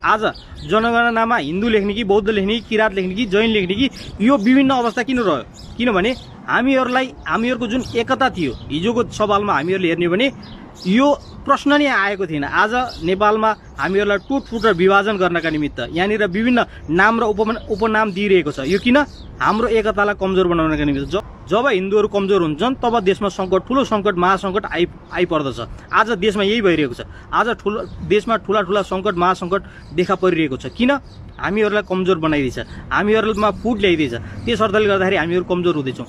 आज जनगणनामा हिन्दू लेख्ने कि बौद्ध लेख्ने कि किरात लेख्ने कि जैन लेख्ने कि यो विभिन्न अवस्था किन रह्यो? किनभने हामीहरूको जुन एकता थियो हिजोको सवालमा हामीहरूले हेर्ने भने यो प्रश्न नै आएको थिएन। आज नेपालमा हामीहरूलाई टुटफुट र विभाजन गर्नका निमित्त यहाँनिर विभिन्न नाम र उपनाम दिइरहेको छ। यो किन? हाम्रो एकतालाई कमजोर बनाउनका निमित्त। जब हिन्दूहरू कमजोर हुन्छन् तब देशमा सङ्कट, ठुलो सङ्कट, महासङ्कट आइपर्दछ। आज देशमा यही भइरहेको छ। आज देशमा ठुला सङ्कट, महासङ्कट देखा परिरहेको छ। किन? हामीहरूलाई कमजोर बनाइदिन्छ, हामीहरूमा फुट ल्याइदिन्छ। त्यस अर्थले गर्दाखेरि हामीहरू कमजोर हुँदैछौँ।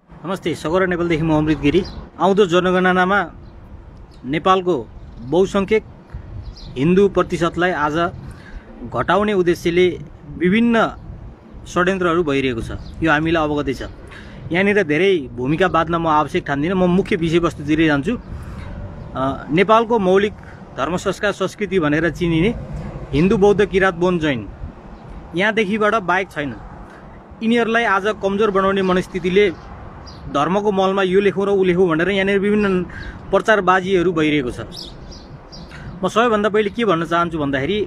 नमस्ते, सगरा नेपालदेखि म अमृत गिरी। आउँदो जनगणनामा नेपालको बहुसङ्ख्यक हिन्दू प्रतिशतलाई आज घटाउने उद्देश्यले विभिन्न षड्यन्त्रहरू भइरहेको छ। यो हामीलाई अवगतै छ। यहाँनिर धेरै भूमिका बाँध्न म आवश्यक ठान्दिनँ। म मुख्य विषयवस्तुतिर जान्छु। नेपालको मौलिक धर्म, संस्कार, संस्कृति भनेर चिनिने हिन्दू, बौद्ध, किरात, बोन, जैन यहाँदेखिबाट बाहेक छैन। यिनीहरूलाई आज कमजोर बनाउने मनस्थितिले धर्मको मलमा यो लेखौँ र ऊ लेखौँ भनेर यहाँनिर विभिन्न प्रचारबाजीहरू भइरहेको छ। म सबैभन्दा पहिले के भन्न चाहन्छु भन्दाखेरि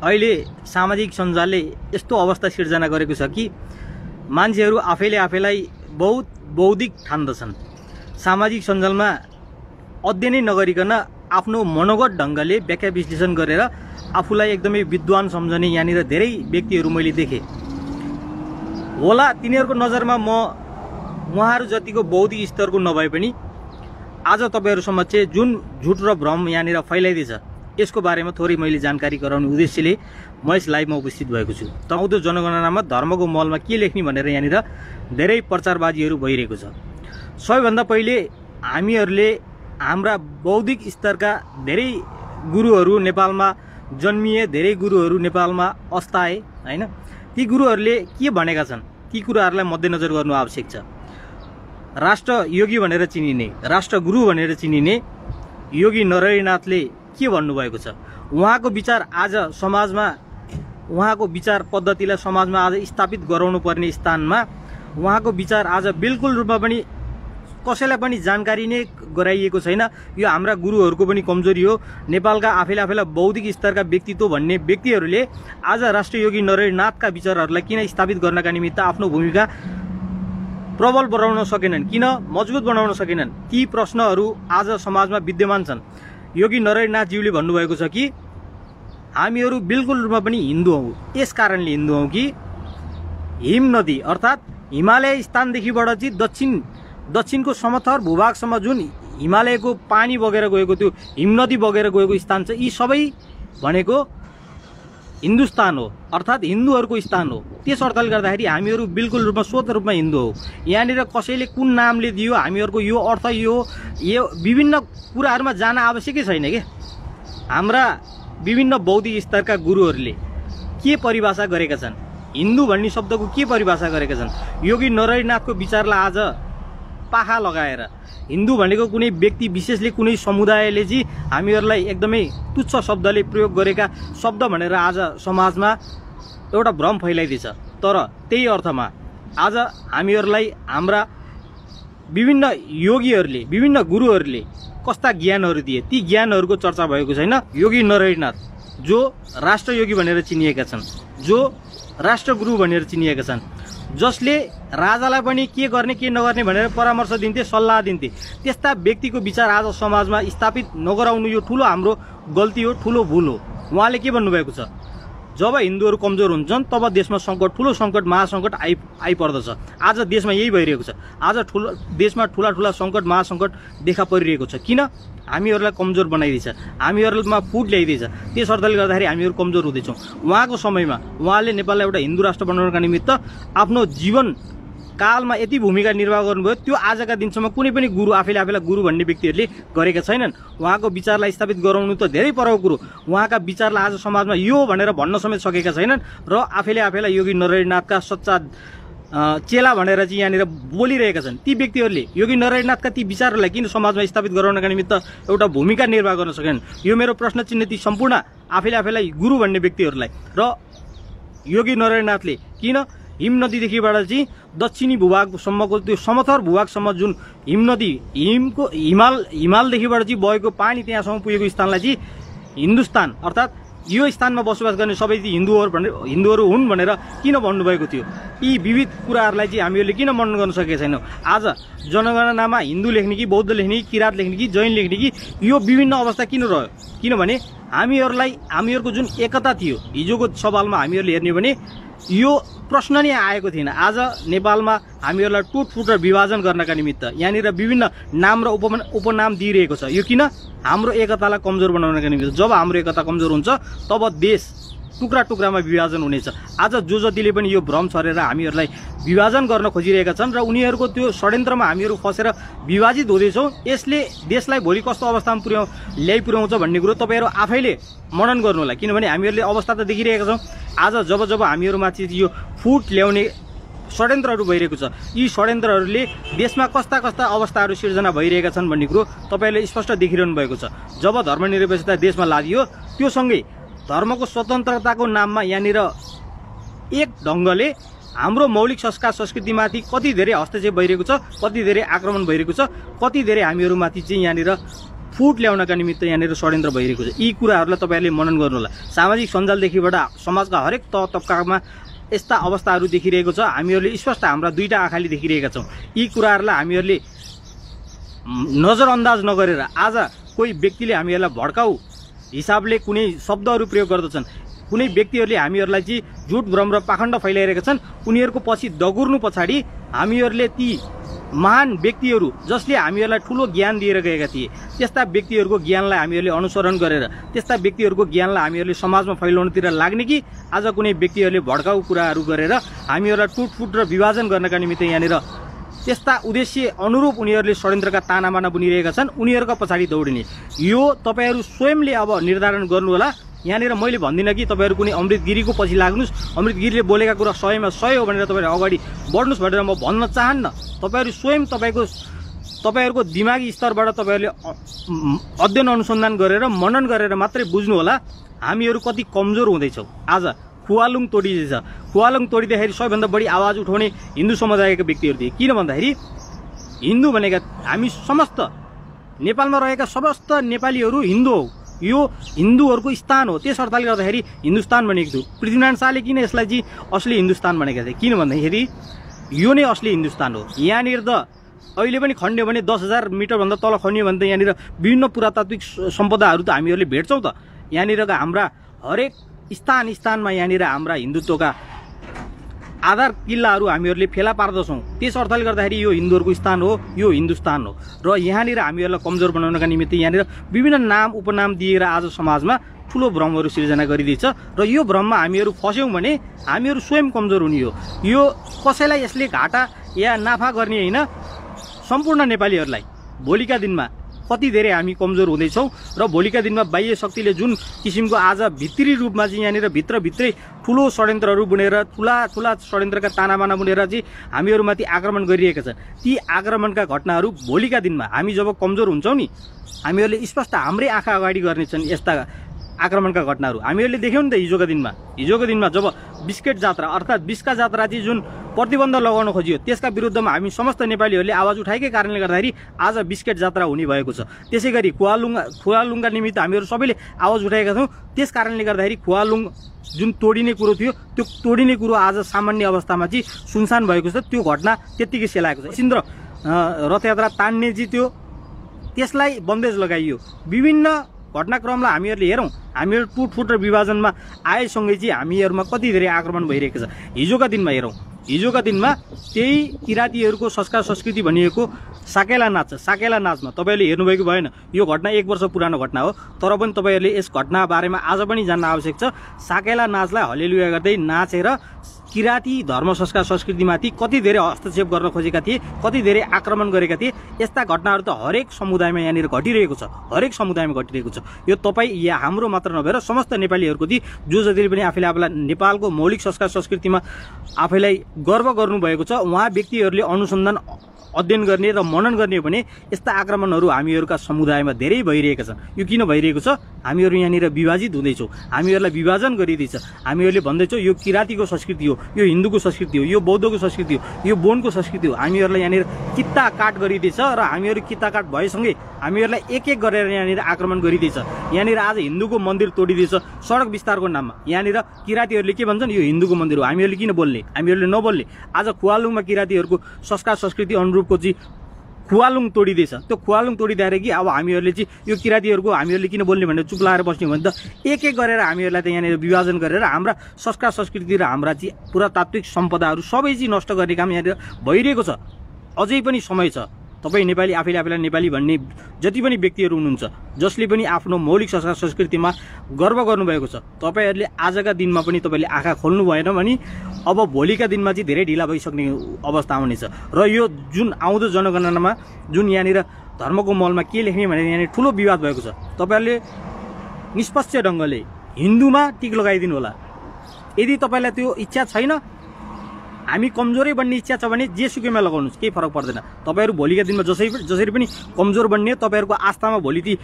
अहिले सामाजिक सञ्जालले यस्तो अवस्था सिर्जना गरेको छ कि मान्छेहरू आफैलाई बहुत बौद्धिक ठान्दछन्। सामाजिक सञ्जालमा अध्ययनै नगरिकन आफ्नो मनोगत ढङ्गले व्याख्या विश्लेषण गरेर आफूलाई एकदमै विद्वान सम्झने यहाँनिर धेरै व्यक्तिहरू मैले देखेँ। होला तिनीहरूको नजरमा म उहाँहरू जतिको बौद्धिक स्तरको नभए पनि आज तपाईँहरू समक्ष जुन झुट र भ्रम यहाँनिर फैलाइदिएछ यसको बारेमा थोरै मैले जानकारी गराउने उद्देश्यले म यस लाइभमा उपस्थित भएको छु। त आउँदो जनगणनामा धर्मको मलमा के लेख्ने भनेर यहाँनिर धेरै प्रचारबाजीहरू भइरहेको छ। सबैभन्दा पहिले हामीहरूले हाम्रा बौद्धिक स्तरका धेरै गुरुहरू नेपालमा जन्मिए, धेरै गुरुहरू नेपालमा अस्ताए हैन। ती गुरुहरूले के भनेका छन् ती कुराहरूलाई मध्यनजर गर्नु आवश्यक छ। राष्ट्र योगी भनेर चिनिने, राष्ट्र गुरु भनेर चिनिने योगी नरहरिनाथले के भन्नुभएको छ? उहाँको विचार आज समाजमा, उहाँको विचार पद्धतिलाई समाजमा आज स्थापित गराउनु पर्ने स्थानमा उहाँको विचार आज बिल्कुल रूपमा पनि कसैलाई पनि जानकारी नै गराइएको छैन। यो हाम्रा गुरुहरूको पनि कमजोरी हो। नेपालका आफैलाई बौद्धिक स्तरका व्यक्तित्व भन्ने व्यक्तिहरूले आज राष्ट्रिय योगी नरहरिनाथका विचारहरूलाई किन स्थापित गर्नका निमित्त आफ्नो भूमिका प्रबल बनाउन सकेनन्, किन मजबुत बनाउन सकेनन्? ती प्रश्नहरू आज समाजमा विद्यमान छन्। योगी नरहरिनाथज्यूले भन्नुभएको छ कि हामीहरू बिल्कुल रूपमा पनि हिन्दू हौँ। यस कारणले हिन्दू हौँ कि हिम नदी अर्थात् हिमालय स्थानदेखिबाट चाहिँ दक्षिणको समथर भूभागसम्म जुन हिमालयको पानी बगेर गएको, त्यो हिम नदी बगेर गएको स्थान छ, यी सबै भनेको हिन्दुस्तान हो, अर्थात् हिन्दूहरूको स्थान हो। त्यस अर्थले गर्दाखेरि हामीहरू बिल्कुल रूपमा स्वतः रूपमा हिन्दू हो। यहाँनिर कसैले कुन नामले दियो हामीहरूको यो अर्थ यो विभिन्न कुराहरूमा जान आवश्यकै छैन के। हाम्रा विभिन्न बौद्धिक स्तरका गुरुहरूले के परिभाषा गरेका छन्, हिन्दू भन्ने शब्दको के परिभाषा गरेका छन्? योगी नरहरिनाथको विचारलाई आज पाखा लगाएर हिन्दू भनेको कुनै व्यक्ति विशेषले, कुनै समुदायले चाहिँ हामीहरूलाई एकदमै तुच्छ शब्दले प्रयोग गरेका शब्द भनेर आज समाजमा एउटा भ्रम फैलाइदिएछ। तर त्यही अर्थमा आज हामीहरूलाई हाम्रा विभिन्न योगीहरूले, विभिन्न गुरुहरूले कस्ता ज्ञानहरू दिए, ती ज्ञानहरूको चर्चा भएको छैन। योगी नरहरिनाथ जो राष्ट्रयोगी भनेर चिनिएका छन्, जो राष्ट्रगुरु भनेर चिनिएका छन्, जसले राजालाई पनि के गर्ने के नगर्ने भनेर परामर्श दिन्थे, सल्लाह दिन्थे, त्यस्ता व्यक्तिको विचार आज समाजमा स्थापित नगराउनु यो ठुलो हाम्रो गल्ती हो, ठुलो भुल हो। उहाँले के भन्नुभएको छ? जब हिन्दूहरू कमजोर हुन्छन् तब देशमा सङ्कट, ठुलो सङ्कट, महासङ्कट आइपर्दछ। आज देशमा यही भइरहेको छ। आज देशमा ठुला सङ्कट, महासङ्कट देखा परिरहेको छ। किन? हामीहरूलाई कमजोर बनाइदिन्छ, हामीहरूमा फुट ल्याइदिन्छ। त्यस अर्थले गर्दाखेरि हामीहरू कमजोर हुँदैछौँ। उहाँको समयमा उहाँले नेपाललाई एउटा हिन्दू राष्ट्र बनाउनका निमित्त आफ्नो जीवन कालमा यति भूमिका निर्वाह गर्नुभयो, त्यो आजका दिनसम्म कुनै पनि गुरु आफैलाई गुरु भन्ने व्यक्तिहरूले गरेका छैनन्। उहाँको विचारलाई स्थापित गराउनु त धेरै परको कुरो। उहाँका विचारलाई आज समाजमा यो भनेर भन्न समेत सकेका छैनन् र आफैलाई योगी नरहरिनाथका सच्चा चेला भनेर चाहिँ यहाँनिर बोलिरहेका छन्। ती व्यक्तिहरूले योगी नरहरिनाथका ती विचारहरूलाई किन समाजमा स्थापित गराउनका निमित्त एउटा भूमिका निर्वाह गर्न सकेनन्? यो मेरो प्रश्न चिन्ह ती सम्पूर्ण आफैलाई गुरु भन्ने व्यक्तिहरूलाई। र योगी नरहरिनाथले किन हिम नदीदेखिबाट चाहिँ दक्षिणी भूभागसम्मको त्यो समथर भूभागसम्म जुन हिम नदी हिमालदेखिबाट चाहिँ बगेको पानी त्यहाँसम्म पुगेको स्थानलाई चाहिँ हिन्दुस्तान अर्थात् यो स्थानमा बसोबास गर्ने सबै हिन्दूहरू हुन् भनेर किन भन्नुभएको थियो? यी विविध कुराहरूलाई चाहिँ हामीहरूले किन मनन गर्न सकेका छैनौँ? आज जनगणनामा हिन्दू लेख्ने कि बौद्ध लेख्ने कि किराँत लेख्ने कि जैन लेख्ने कि यो विभिन्न अवस्था किन रह्यो? किनभने हामीहरूको जुन एकता थियो हिजोको सवालमा हामीहरूले हेर्ने भने यो प्रश्न नै आएको थिएन। आज नेपालमा हामीहरूलाई टुटफुट र विभाजन गर्नका निमित्त यहाँनिर विभिन्न नाम र उपनाम दिइरहेको छ। यो किन? हाम्रो एकतालाई कमजोर बनाउनका निमित्त। जब हाम्रो एकता कमजोर हुन्छ तब देश टुक्रा टुक्रामा विभाजन हुनेछ। आज जो जतिले पनि यो भ्रम छरेर हामीहरूलाई विभाजन गर्न खोजिरहेका छन् र उनीहरूको त्यो षड्यन्त्रमा हामीहरू फसेर विभाजित हुँदैछौँ, यसले देशलाई भोलि कस्तो अवस्थामा पुर्याउँछ भन्ने कुरो तपाईँहरू आफैले मनन गर्नु होला। किनभने हामीहरूले अवस्था त देखिरहेका छौँ। आज जब हामीहरूमाथि यो फुट ल्याउने षड्यन्त्रहरू भइरहेको छ, यी षड्यन्त्रहरूले देशमा कस्ता अवस्थाहरू सिर्जना भइरहेका छन् भन्ने कुरो तपाईँहरूले स्पष्ट देखिरहनु भएको छ। जब धर्मनिरपेक्षता देशमा लादियो, त्यो सँगै धर्मको स्वतन्त्रताको नाममा यहाँनिर एक ढङ्गले हाम्रो मौलिक संस्कार संस्कृतिमाथि कति धेरै हस्तक्षेप भइरहेको छ, कति धेरै आक्रमण भइरहेको छ, कति धेरै हामीहरूमाथि चाहिँ यहाँनिर फुट ल्याउनका निमित्त यहाँनिर षड्यन्त्र भइरहेको छ। यी कुराहरूलाई तपाईँहरूले मनन गर्नु होला। सामाजिक सञ्जालदेखिबाट समाजका हरेक तह तब्कामा यस्ता अवस्थाहरू देखिरहेको छ। हामीहरूले स्पष्ट हाम्रा दुईटा आँखाले देखिरहेका छौँ। यी कुराहरूलाई हामीहरूले नजरअन्दाज नगरेर आज कोही व्यक्तिले हामीहरूलाई भड्काउ हिसाबले कुनै शब्दहरू प्रयोग गर्दछन्, कुनै व्यक्तिहरूले हामीहरूलाई चाहिँ झुट भ्रम र पाखण्ड फैलाइरहेका छन्, उनीहरूको पछि दगुर्नु पछाडि हामीहरूले ती महान व्यक्तिहरू जसले हामीहरूलाई ठुलो ज्ञान दिएर गएका थिए त्यस्ता व्यक्तिहरूको ज्ञानलाई हामीहरूले अनुसरण गरेर त्यस्ता व्यक्तिहरूको ज्ञानलाई हामीहरूले समाजमा फैलाउनतिर लाग्ने कि आज कुनै व्यक्तिहरूले भड्काउ कुराहरू गरेर हामीहरूलाई टुटफुट र विभाजन गर्नका निमित्त यहाँनिर त्यस्ता उद्देश्य अनुरूप उनीहरूले षड्यन्त्रका तानाबाना बुनिरहेका छन्, उनीहरूका पछाडि दौडिने। यो तपाईँहरू स्वयंले अब निर्धारण गर्नुहोला। यहाँनिर मैले भन्दिनँ कि तपाईँहरू कुनै अमृत गिरीको पछि लाग्नुहोस्, अमृत गिरीले बोलेका कुरा 100मा 100 हो भनेर तपाईँहरू अगाडि बढ्नुहोस् भनेर म भन्न चाहन्न। तपाईँहरू स्वयं तपाईँहरूको दिमागी स्तरबाट तपाईँहरूले अध्ययन अनुसन्धान गरेर मनन गरेर मात्रै बुझ्नु होला हामीहरू कति कमजोर हुँदैछौँ। आज खुवालुङ तोडिँदैछ। खुवालुङ तोडिँदाखेरि सबैभन्दा बढी आवाज उठाउने हिन्दू समुदायका व्यक्तिहरू थिए। किन भन्दाखेरि हिन्दू भनेका हामी समस्त नेपालमा रहेका समस्त नेपालीहरू हिन्दू हौ। यो हिन्दूहरूको स्थान हो। त्यस अर्थले गर्दाखेरि हिन्दुस्तान भनेको थियो। पृथ्वीनारायण शाहले किन यसलाई चाहिँ असली हिन्दुस्तान भनेका थिए? किन भन्दाखेरि यो नै असली हिन्दुस्तान हो। यहाँनिर त अहिले पनि खन्यो भने 10,000 मिटरभन्दा तल खन्यो भने त यहाँनिर विभिन्न पुरातात्विक सम्पदाहरू त हामीहरूले भेट्छौँ त। यहाँनिरका हाम्रा हरेक स्थानमा यहाँनिर हाम्रा हिन्दुत्वका आधार किल्लाहरू हामीहरूले फेला पार्दछौँ। त्यस अर्थले गर्दाखेरि यो हिन्दूहरूको स्थान हो, यो हिन्दुस्तान हो। र यहाँनिर हामीहरूलाई कमजोर बनाउनका निमित्त यहाँनिर विभिन्न नाम उपनाम दिएर आज समाजमा ठुलो भ्रमहरू सिर्जना गरिदिन्छ र यो भ्रममा हामीहरू फस्यौँ भने हामीहरू स्वयं कमजोर हुने हो। यो कसैलाई यसले घाटा या नाफा गर्ने होइन, सम्पूर्ण नेपालीहरूलाई भोलिका दिनमा कति धेरै हामी कमजोर हुँदैछौँ र भोलिका दिनमा बाह्य शक्तिले जुन किसिमको आज भित्री रूपमा चाहिँ यहाँनिर भित्रै ठुलो षड्यन्त्रहरू बुनेर ठुला षड्यन्त्रका तानाबाना बुनेर चाहिँ हामीहरूमाथि आक्रमण गरिरहेका छन्, ती आक्रमणका घटनाहरू भोलिका दिनमा हामी जब कमजोर हुन्छौँ नि हामीहरूले स्पष्ट हाम्रै आँखा अगाडि गर्नेछन्। यस्ता आक्रमणका घटनाहरू हामीहरूले देख्यौँ नि त हिजोको दिनमा जब बिस्केट जात्रा अर्थात् बिस्का जात्रा चाहिँ जुन प्रतिबन्ध लगाउन खोजियो त्यसका विरुद्धमा हामी समस्त नेपालीहरूले आवाज उठाएकै कारणले गर्दाखेरि आज बिस्केट जात्रा हुने भएको छ। त्यसै गरी खुवालुङका निमित्त हामीहरू सबैले आवाज उठाएका छौँ। त्यस कारणले गर्दाखेरि खुवालुङ जुन तोडिने कुरो थियो त्यो तोडिने कुरो आज सामान्य अवस्थामा चाहिँ सुनसान भएको छ। त्यो घटना त्यत्तिकै सेलाएको छ। सिन्द्र रथयात्रा तान्ने चाहिँ त्यो त्यसलाई बन्देज लगाइयो। विभिन्न घटनाक्रमलाई हामीहरूले हेरौँ, हामीहरू टुटफुट र विभाजनमा आएसँगै चाहिँ हामीहरूमा कति धेरै आक्रमण भइरहेको छ। हिजोका दिनमा त्यही किराँतीहरूको संस्कार संस्कृति भनिएको साकेला नाचमा तपाईँहरूले हेर्नुभएको भएन। यो घटना 1 वर्ष पुरानो घटना हो, तर पनि तपाईँहरूले यस घटना बारेमा आज पनि जान्न आवश्यक छ। साकेला नाचलाई हलेलुया गर्दै नाचेर किराँती धर्म संस्कार संस्कृतिमाथि कति धेरै हस्तक्षेप गर्न खोजेका थिए, कति धेरै आक्रमण गरेका थिए। यस्ता घटनाहरू त हरेक समुदायमा यहाँनिर घटिरहेको छ, हरेक समुदायमा घटिरहेको छ। यो तपाईँ या हाम्रो मात्र नभएर समस्त नेपालीहरूको चाहिँ जो जतिले पनि आफैलाई नेपालको मौलिक संस्कार संस्कृतिमा आफैलाई गर्व गर्नुभएको छ उहाँ व्यक्तिहरूले अनुसन्धान अध्ययन गर्ने र मनन गर्ने हो भने यस्ता आक्रमणहरू हामीहरूका समुदायमा धेरै भइरहेका छन्। यो किन भइरहेको छ? हामीहरू यहाँनिर विभाजित हुँदैछौँ, हामीहरूलाई विभाजन गरिँदैछ। हामीहरूले भन्दैछौँ यो किराँतीको संस्कृति हो, यो हिन्दूको संस्कृति हो, यो बौद्धको संस्कृति हो, यो बोनको संस्कृति हो। हामीहरूलाई यहाँनिर कित्ता काट गरिँदैछ र हामीहरू कित्ता काट भएसँगै हामीहरूलाई एक एक गरेर यहाँनिर आक्रमण गरिँदैछ। यहाँनिर आज हिन्दूको मन्दिर तोडिँदैछ सडक विस्तारको नाममा। यहाँनिर किराँतीहरूले के भन्छन्? यो हिन्दूको मन्दिर हो। हामीहरूले किन बोल्ने? हामीहरूले नबोल्ने। आज खुवालुङमा किराँतीहरूको संस्कार संस्कृति अनुरूपको चाहिँ खुवालुङ तोडिँदैछ। त्यो खुवालुङ तोडिँदाखेरि कि अब हामीहरूले चाहिँ यो किराँतीहरूको हामीहरूले किन बोल्ने भनेर चुप लाएर बस्ने भने त एक एक गरेर हामीहरूलाई त यहाँनिर विभाजन गरेर हाम्रा संस्कार संस्कृति र हाम्रा चाहिँ पुरातात्विक सम्पदाहरू सबै चाहिँ नष्ट गर्ने काम यहाँनिर भइरहेको छ। अझै पनि समय छ। तपाईँ नेपाली आफैले आफैलाई नेपाली भन्ने जति पनि व्यक्तिहरू हुनुहुन्छ जसले पनि आफ्नो मौलिक संस्कार संस्कृतिमा गर्व गर्नुभएको छ, तपाईँहरूले आजका दिनमा पनि तपाईँले आँखा खोल्नु भएन भने अब भोलिका दिनमा चाहिँ धेरै ढिला भइसक्ने अवस्था आउनेछ। र यो जुन आउँदो जनगणनामा जुन यहाँनिर धर्मको मलमा के लेख्ने भनेर यहाँनिर ठुलो विवाद भएको छ। तपाईँहरूले निष्पक्ष ढङ्गले हिन्दूमा टिक लगाइदिनु होला। यदि तपाईँलाई त्यो इच्छा छैन, हामी कमजोरै बन्ने इच्छा छ भने जेसुकैमा लगाउनुहोस्, केही फरक पर्दैन। तपाईँहरू भोलिका दिनमा जसरी पनि कमजोर बन्ने, तपाईँहरूको आस्थामा भोलि ती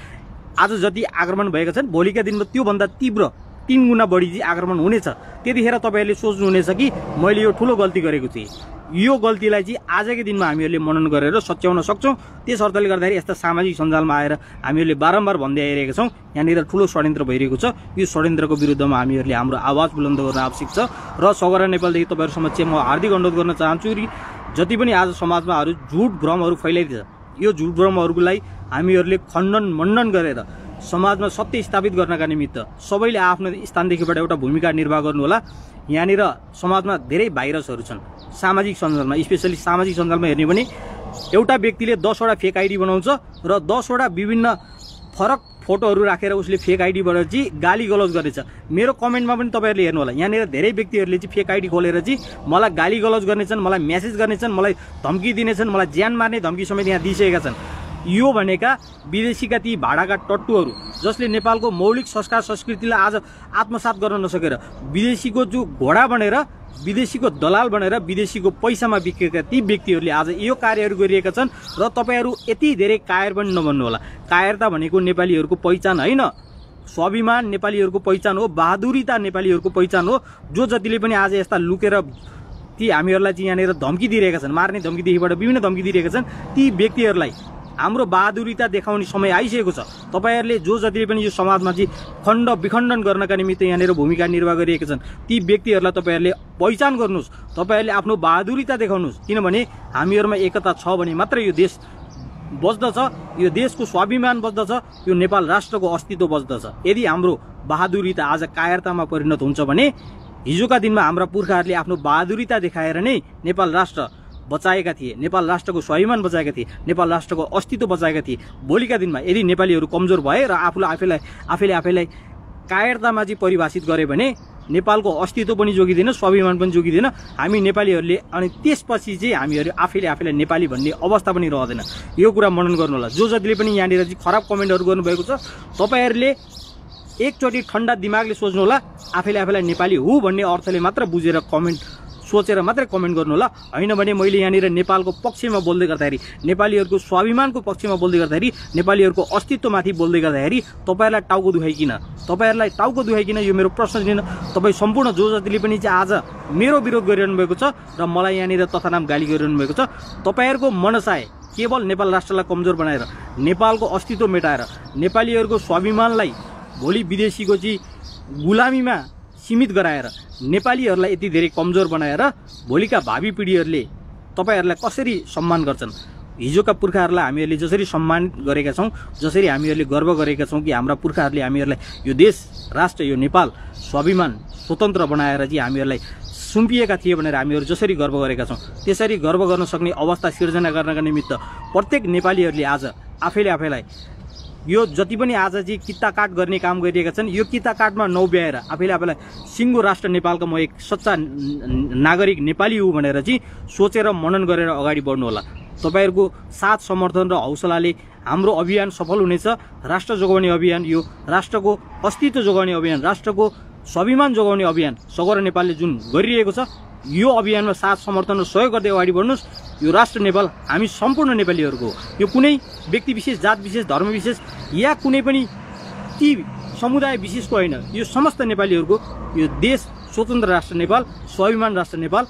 आज जति आक्रमण भएका छन् भोलिका दिनमा त्योभन्दा तीव्र 3 गुणा बढी चाहिँ आक्रमण हुनेछ। त्यतिखेर तपाईँहरूले सोच्नुहुनेछ कि मैले यो ठुलो गल्ती गरेको थिएँ। यो गल्तीलाई चाहिँ आजकै दिनमा हामीहरूले मनन गरेर सच्याउन सक्छौँ। त्यस अर्थले गर्दाखेरि यस्ता सामाजिक सञ्जालमा आएर हामीहरूले बारम्बार भन्दै आइरहेका छौँ यहाँनिर ठुलो षड्यन्त्र भइरहेको छ। यो षड्यन्त्रको विरुद्धमा हामीहरूले हाम्रो आवाज बुलन्द गर्न आवश्यक छ। र सगरा नेपालदेखि तपाईँहरू समक्ष म हार्दिक अनुरोध गर्न चाहन्छु कि जति पनि आज समाजमा झुट भ्रमहरू फैलाइदिन्छ, यो झुट भ्रमहरूलाई हामीहरूले खण्डन मण्डन गरेर समाजमा सत्य स्थापित गर्नका निमित्त सबैले आफ्नो स्थानदेखिबाट एउटा भूमिका निर्वाह गर्नुहोला। यहाँनिर समाजमा धेरै भाइरसहरू छन् सामाजिक सञ्जालमा, स्पेसली सामाजिक सञ्जालमा हेर्ने भने एउटा व्यक्तिले 10 वटा फेक आइडी बनाउँछ र 10 वटा विभिन्न फरक फोटोहरू राखेर उसले फेक आइडीबाट चाहिँ गाली गलौज गरेछ। मेरो कमेन्टमा पनि तपाईँहरूले हेर्नु होला, यहाँनिर धेरै व्यक्तिहरूले चाहिँ फेक आइडी खोलेर चाहिँ मलाई गाली गलौज गर्नेछन्, मलाई मेसेज गर्नेछन्, मलाई धम्की दिनेछन्, मलाई ज्यान मार्ने धम्की समेत यहाँ दिइसकेका छन्। यो भनेका विदेशीका ती भाडाका टट्टुहरू जसले नेपालको मौलिक संस्कार संस्कृतिलाई आज आत्मसात गर्न नसकेर विदेशीको जो घोडा बनेर, विदेशीको दलाल बनेर, विदेशीको पैसामा बिकेका ती व्यक्तिहरूले आज यो कार्यहरू गरिरहेका छन्। र तपाईँहरू यति धेरै कायर पनि नबन्नु होला। कायरता भनेको नेपालीहरूको पहिचान होइन, स्वाभिमान नेपालीहरूको पहिचान हो, बहादुरीता नेपालीहरूको पहिचान हो। जो जतिले पनि आज यस्ता लुकेर ती हामीहरूलाई चाहिँ यहाँनिर धम्की दिइरहेका छन्, मार्ने धम्कीदेखिबाट विभिन्न धम्की दिइरहेका छन्, ती व्यक्तिहरूलाई हाम्रो बहादुरीता देखाउने समय आइसकेको छ। तपाईँहरूले जो जतिले पनि यो समाजमा चाहिँ खण्ड विखण्डन गर्नका निमित्त यहाँनिर भूमिका निर्वाह गरिरहेका छन् ती व्यक्तिहरूलाई तपाईँहरूले पहिचान गर्नुहोस्, तपाईँहरूले आफ्नो बहादुरीता देखाउनुहोस्। किनभने हामीहरूमा एकता छ भने मात्र यो देश बच्दछ, यो देशको स्वाभिमान बच्दछ, यो नेपाल राष्ट्रको अस्तित्व बच्दछ। यदि हाम्रो बहादुरीता आज कायरतामा परिणत हुन्छ भने हिजोका दिनमा हाम्रा पुर्खाहरूले आफ्नो बहादुरीता देखाएर नै नेपाल राष्ट्र बचाएका थिए, नेपाल राष्ट्रको स्वाभिमान बचाएका थिए, नेपाल राष्ट्रको अस्तित्व बचाएका थिए। भोलिका दिनमा यदि नेपालीहरू कमजोर भए र आफैले कायरतामा चाहिँ परिभाषित गरे भने नेपालको अस्तित्व पनि जोगिँदैन, स्वाभिमान पनि जोगिँदैन हामी नेपालीहरूले। अनि त्यसपछि चाहिँ हामीहरू आफैलाई नेपाली भन्ने अवस्था पनि रहँदैन। यो कुरा मनन गर्नु होला। जो जतिले पनि यहाँनिर चाहिँ खराब कमेन्टहरू गर्नुभएको छ तपाईँहरूले एकचोटि ठन्डा दिमागले सोच्नु होला। आफैलाई नेपाली हो भन्ने अर्थले मात्र बुझेर कमेन्ट सोचेर मात्रै कमेन्ट गर्नु होला। होइन भने मैले यहाँनिर नेपालको पक्षमा बोल्दै गर्दाखेरि, नेपालीहरूको स्वाभिमानको पक्षमा बोल्दै गर्दाखेरि, नेपालीहरूको अस्तित्वमाथि बोल्दै गर्दाखेरि तपाईँहरूलाई टाउको दुखाइकिन यो मेरो प्रश्न दिन तपाईँ सम्पूर्ण जो जतिले पनि चाहिँ आज मेरो विरोध गरिरहनु भएको छ र मलाई यहाँनिर तथानाम गाली गरिरहनु भएको छ, तपाईँहरूको मनसाय केवल नेपाल राष्ट्रलाई कमजोर बनाएर, नेपालको अस्तित्व मेटाएर, नेपालीहरूको स्वाभिमानलाई भोलि विदेशीको चाहिँ गुलामीमा सीमित गराएर, नेपालीहरूलाई यति धेरै कमजोर बनाएर भोलिका भावी पिँढीहरूले तपाईँहरूलाई कसरी सम्मान गर्छन्। हिजोका पुर्खाहरूलाई हामीहरूले जसरी सम्मान गरेका छौँ, जसरी हामीहरूले गर्व गरेका छौँ कि हाम्रा पुर्खाहरूले हामीहरूलाई यो देश राष्ट्र, यो नेपाल स्वाभिमान स्वतन्त्र बनाएर चाहिँ हामीहरूलाई सुम्पिएका थिए भनेर हामीहरू जसरी गर्व गरेका छौँ, त्यसरी गर्व गर्न सक्ने अवस्था सिर्जना गर्नका निमित्त प्रत्येक नेपालीहरूले आज आफैलाई यो जति पनि आज चाहिँ कित्ता काट गर्ने काम गरिरहेका छन्, यो कित्ता काटमा नौब्याएर आफैलाई सिङ्गो राष्ट्र नेपालको म एक सच्चा नागरिक नेपाली हो भनेर चाहिँ सोचेर मनन गरेर अगाडि बढ्नु होला। तपाईँहरूको साथ समर्थन र हौसलाले हाम्रो अभियान सफल हुनेछ। राष्ट्र जोगाउने अभियान, यो राष्ट्रको अस्तित्व जोगाउने अभियान, राष्ट्रको स्वाभिमान जोगाउने अभियान सगरा नेपालले जुन गरिरहेको छ, यो अभियानमा साथ समर्थन र सहयोग गर्दै अगाडि बढ्नुहोस्। यो राष्ट्र नेपाल हामी सम्पूर्ण नेपालीहरूको, यो कुनै व्यक्ति विशेष, जात विशेष, धर्म विशेष या कुनै पनि ती समुदाय विशेषको होइन, यो समस्त नेपालीहरूको यो देश स्वतन्त्र राष्ट्र नेपाल, स्वाभिमान राष्ट्र नेपाल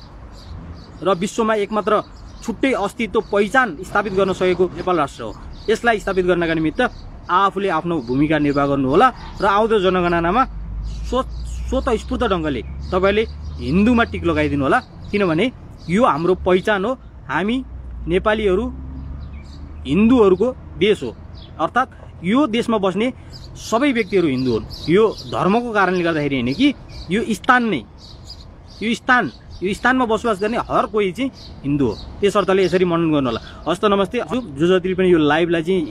र विश्वमा एकमात्र छुट्टै अस्तित्व पहिचान स्थापित गर्न सकेको नेपाल राष्ट्र हो। यसलाई स्थापित गर्नका निमित्त आफूले आफ्नो भूमिका निर्वाह गर्नुहोला र आउँदो जनगणनामा स्वतस्फूर्त ढङ्गले तपाईँले हिन्दूमा टिक लगाइदिनु होला, किनभने यो हाम्रो पहिचान हो। हामी नेपालीहरू हिन्दूहरूको देश हो, अर्थात् यो देशमा बस्ने सबै व्यक्तिहरू हिन्दू हुन्। यो धर्मको कारणले गर्दाखेरि होइन कि यो स्थान नै, यो स्थानमा बसोबास गर्ने हर कोही चाहिँ हिन्दू हो। त्यसर्थले यसरी मनन गर्नु होला। हस्त नमस्ते। जो जतिले पनि यो लाइभलाई चाहिँ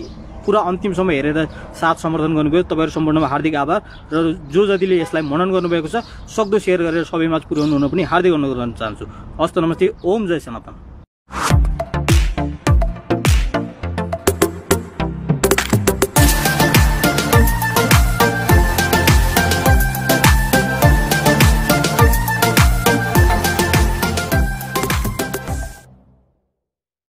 पुरा अन्तिमसम्म हेरेर साथ समर्थन गर्नुभयो तपाईँहरू सम्पूर्णमा हार्दिक आभार र जो जतिले यसलाई मनन गर्नुभएको छ सक्दो सेयर गरेर सबैमा पुर्याउनु हुन पनि हार्दिक अनुरोध गर्न चाहन्छु। हस्त नमस्ते। ओम जय सनातन।